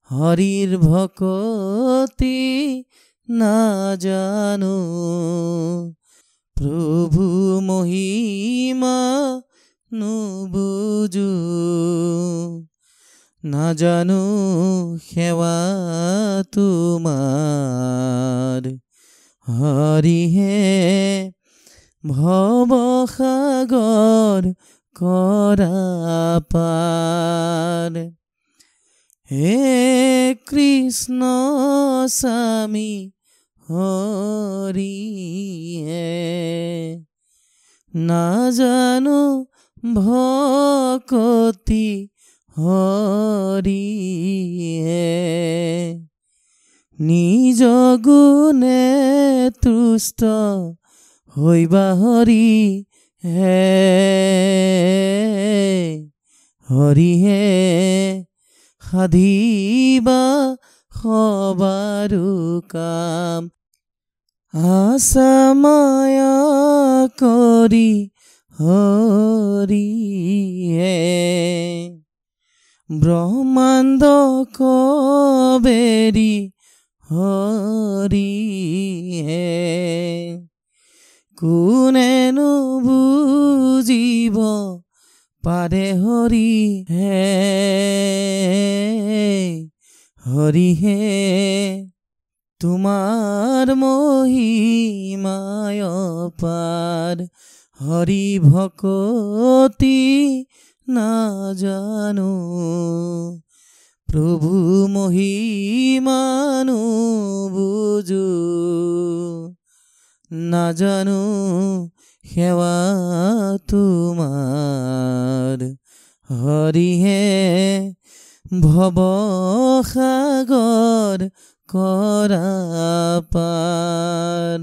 হরির ভকতি না জানো, প্রভু মহিমা নুবুঝু, না জানো সেবা তোমার। হরি হে ভবসাগর করা পার, হে কৃষ্ণ স্বামী হরি হে, না জানো ভকতি হরি হে, নিজ গুণে তুষ্ট হইবা হরি হে, হরি হে সাধিবা সবাৰো কাম। আশা মায়া কৰি হৰি হে, ব্ৰহ্মাণ্ড কবেৰি হৰি হে, কোনেনো বুজিব পাৰে হৰি হে, হৰি হে তোমাৰ মহিমায় পাৰ, হৰি ভকতি না জানো, প্ৰভু মহিমা নুবুঝু, না জানো সেবা তোমাৰ। হৰি হে ভবসাগৰ কৰা পাৰ।